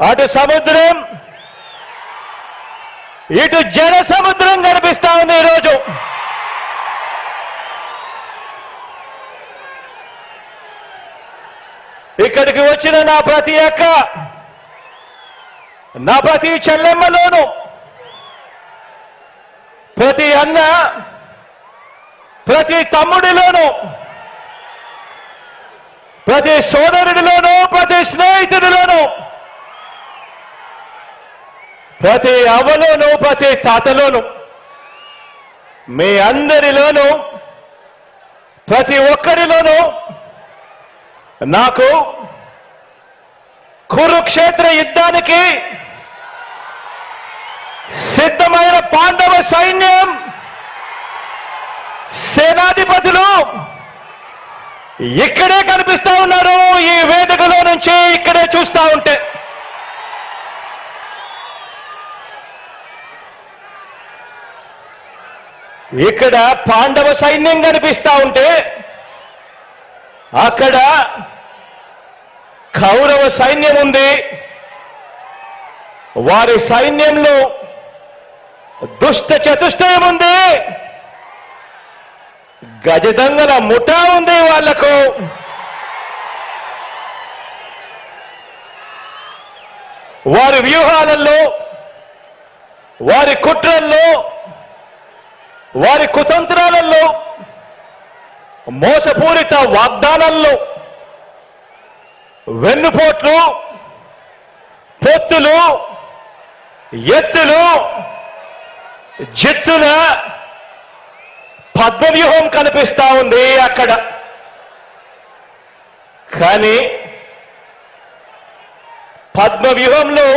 అటు సముద్రం ఇటు జన సముద్రం కనిపిస్తా ఉంది ఈరోజు. ఇక్కడికి వచ్చిన నా ప్రతి అక్క, నా ప్రతి చెల్లెమ్మలోను, ప్రతి అన్న, ప్రతి తమ్ముడిలోను, ప్రతి సోదరుడిలోను, ప్రతి స్నేహితుడిలోను, ప్రతి అవ్వలోను, ప్రతి తాతలోను, మీ అందరిలోను, ప్రతి ఒక్కరిలోనూ నాకు కురుక్షేత్ర యుద్ధానికి సిద్ధమైన పాండవ సైన్యం సేనాధిపతులు ఇక్కడే కనిపిస్తా ఉన్నారు. ఈ వేదికలో నుంచి ఇక్కడే చూస్తా ఉంటే ఇక్కడ పాండవ సైన్యం కనిపిస్తా ఉంటే అక్కడ కౌరవ సైన్యం ఉంది. వారి సైన్యంలో దుష్ట చతుష్టయం ఉంది, గజదంగల ముఠా ఉంది. వాళ్లకు వారి వ్యూహాలలో, వారి కుట్రల్లో, వారి కుతంత్రాలలో, మోసపూరిత వాగ్దానాల్లో, వెన్నుపోట్లు, పొత్తులు, ఎత్తులు, జిత్తుల పద్మవ్యూహం కనిపిస్తా ఉంది అక్కడ. కానీ పద్మవ్యూహంలో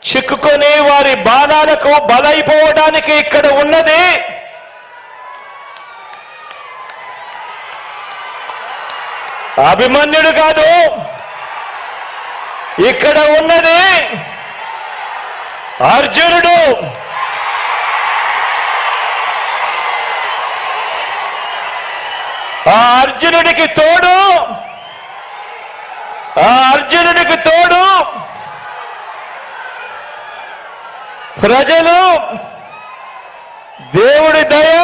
చిక్కుకొని వారి బాణాలకు బలైపోవడానికి ఇక్కడ ఉన్నది అభిమన్యుడు కాదు, ఇక్కడ ఉన్నది అర్జునుడు. ఆ అర్జునుడికి తోడు ప్రజలు, దేవుడి దయ,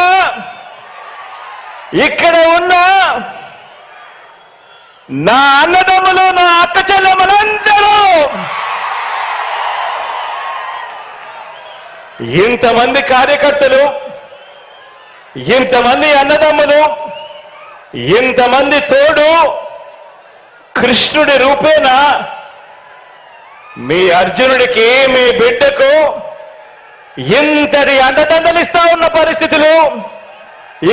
ఇక్కడ ఉన్న నా అన్నదమ్ములు, నా అక్క చెల్లెమ్మలందరూ, ఇంతమంది కార్యకర్తలు, ఇంతమంది అన్నదమ్ములు, ఇంతమంది తోడు కృష్ణుడి రూపేణ మీ అర్జునుడికి, మీ బిడ్డకు ఇంతటి అండదండలిస్తా ఉన్న పరిస్థితులు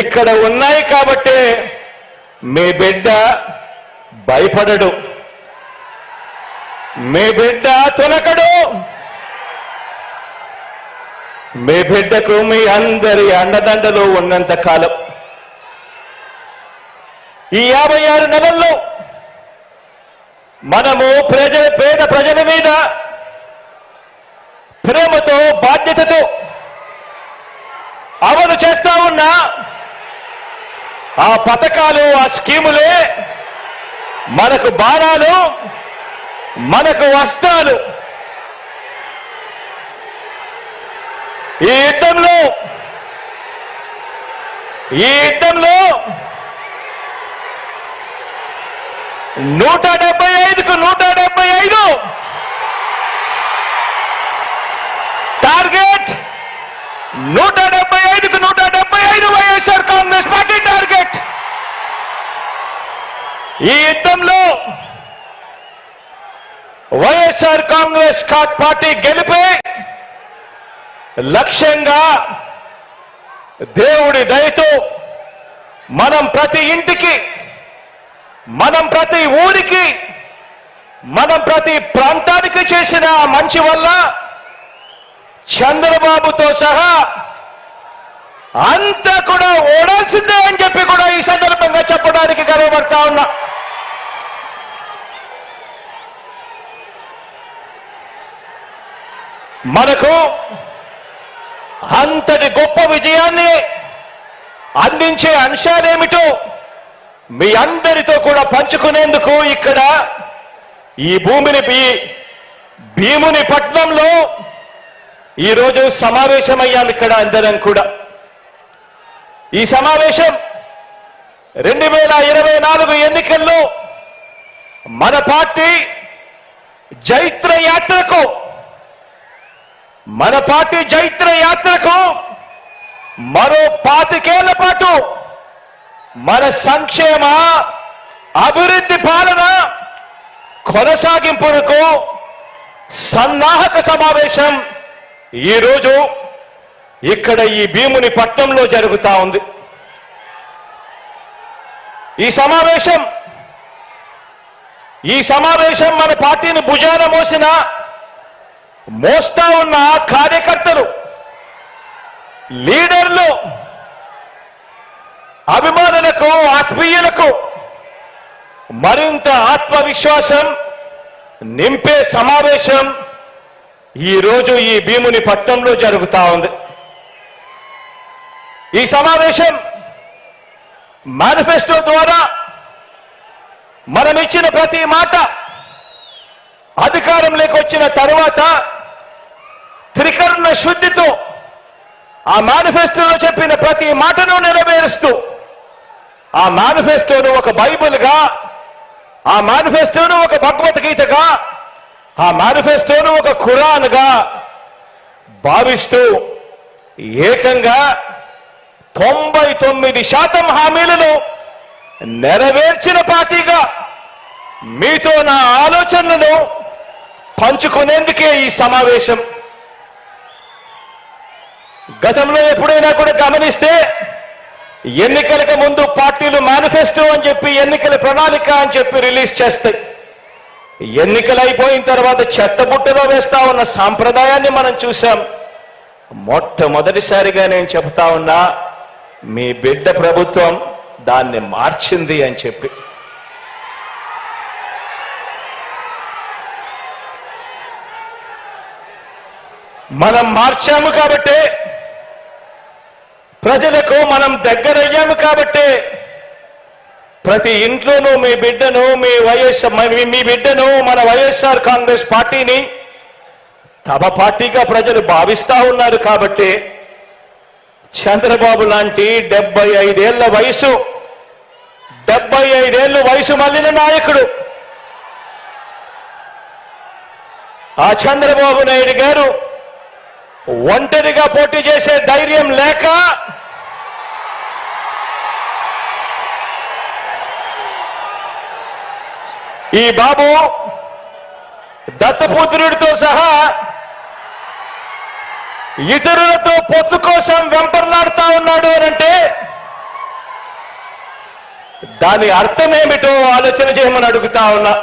ఇక్కడ ఉన్నాయి. కాబట్టి మీ బిడ్డ భయపడడు, మీ బిడ్డ తొలకడు. మీ బిడ్డకు మీ అందరి అండదండలు ఉన్నంత కాలం, ఈ 56 నెలల్లో మనము పేద ప్రజల మీద ప్రేమతో, బాధ్యతతో అమలు చేస్తా ఉన్న ఆ పథకాలు, ఆ స్కీములే మనకు బాణాలు, మనకు వస్త్రాలు. ఈ యుద్ధంలో 175కు 175 టార్గెట్, 175కు 175 వైఎస్ఆర్ కాంగ్రెస్ పార్టీ టార్గెట్. ఈ యుద్ధంలో వైఎస్ఆర్ కాంగ్రెస్ పార్టీ గెలిపే లక్ష్యంగా దేవుడి దయతో మనం ప్రతి ఇంటికి, మనం ప్రతి ఊరికి, మనం ప్రతి ప్రాంతానికి చేసిన మంచి వల్ల చంద్రబాబుతో సహా అంతా కూడా ఓడాల్సిందే అని చెప్పి కూడా ఈ సందర్భంగా చెప్పడానికి గర్వపడతా ఉన్నా. మనకు అంతటి గొప్ప విజయాన్ని అందించే అంశాలేమిటో మీ అందరితో కూడా పంచుకునేందుకు ఇక్కడ ఈ భీముని పట్నంలో ఈరోజు సమావేశమయ్యాం. ఇక్కడ అందరం కూడా ఈ సమావేశం 2024 ఎన్నికల్లో మన పార్టీ జైత్ర యాత్రకు మరో 25 ఏళ్ల పాటు మన సంక్షేమ అభివృద్ధి పాలన కొనసాగింపునకు సన్నాహక సమావేశం ఈరోజు ఇక్కడ ఈ భీముని పట్నంలో జరుగుతా ఉంది. ఈ సమావేశం మన పార్టీని భుజాన మోస్తా ఉన్న కార్యకర్తలు, లీడర్లు, అభిమానులకు, ఆత్మీయులకు మరింత ఆత్మవిశ్వాసం నింపే సమావేశం ఈరోజు ఈ భీముని పట్నంలో జరుగుతా ఉంది. ఈ సమావేశం మేనిఫెస్టో ద్వారా మనం ఇచ్చిన ప్రతి మాట అధికారంలోకి వచ్చిన తరువాత త్రికరణ శుద్ధితో ఆ మేనిఫెస్టోలో చెప్పిన ప్రతి మాటను నెరవేరుస్తూ ఆ మేనిఫెస్టోను ఒక బైబిల్గా, ఆ మేనిఫెస్టోను ఒక భగవద్గీతగా, ఆ మేనిఫెస్టోను ఒక ఖురాన్గా భావిస్తూ ఏకంగా 99% హామీలను నెరవేర్చిన పార్టీగా మీతో నా ఆలోచనలను పంచుకునేందుకే ఈ సమావేశం. గతంలో ఎప్పుడైనా కూడా గమనిస్తే ఎన్నికలకు ముందు పార్టీలు మేనిఫెస్టో అని చెప్పి, ఎన్నికల ప్రణాళిక అని చెప్పి రిలీజ్ చేస్తాయి. ఎన్నికలు అయిపోయిన తర్వాత చెత్తబుట్టలో వేస్తా ఉన్న సాంప్రదాయాన్ని మనం చూసాం. మొట్టమొదటిసారిగా నేను చెప్తా ఉన్నా, మీ బిడ్డ ప్రభుత్వం దాన్ని మార్చింది అని చెప్పి. మనం మార్చాము కాబట్టి, ప్రజలకు మనం దగ్గరయ్యాము కాబట్టి ప్రతి ఇంట్లోనూ మీ బిడ్డను, మీ బిడ్డను, మన వైఎస్ఆర్ కాంగ్రెస్ పార్టీని తమ పార్టీగా ప్రజలు భావిస్తా ఉన్నారు. కాబట్టి చంద్రబాబు లాంటి 75 ఏళ్ల వయసు మళ్ళిన నాయకుడు ఆ చంద్రబాబు నాయుడు గారు ఒంటరిగా పోటీ చేసే ధైర్యం లేక ఈ బాబు దత్తపుత్రుడితో సహా ఇతరులతో పొత్తు కోసం వెంపర్లాడుతా ఉన్నాడు అనంటే దాని అర్థమేమిటో ఆలోచన చేయమని అడుగుతా ఉన్నా.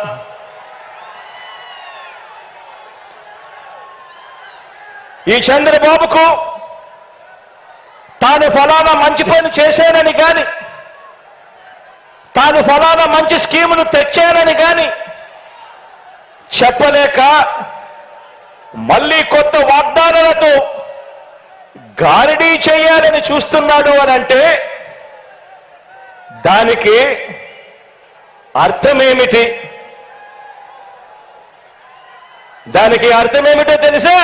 ఈ చంద్రబాబుకు తాను ఫలానా మంచి పని చేశానని కానీ, తాను ఫలానా మంచి స్కీమును తెచ్చానని కానీ చెప్పలేక మళ్ళీ కొత్త వాగ్దానాలతో గారడీ చేయాలని చూస్తున్నాడు అని అంటే దానికి అర్థమేమిటి? దానికి అర్థమేమిటో తెలుసా?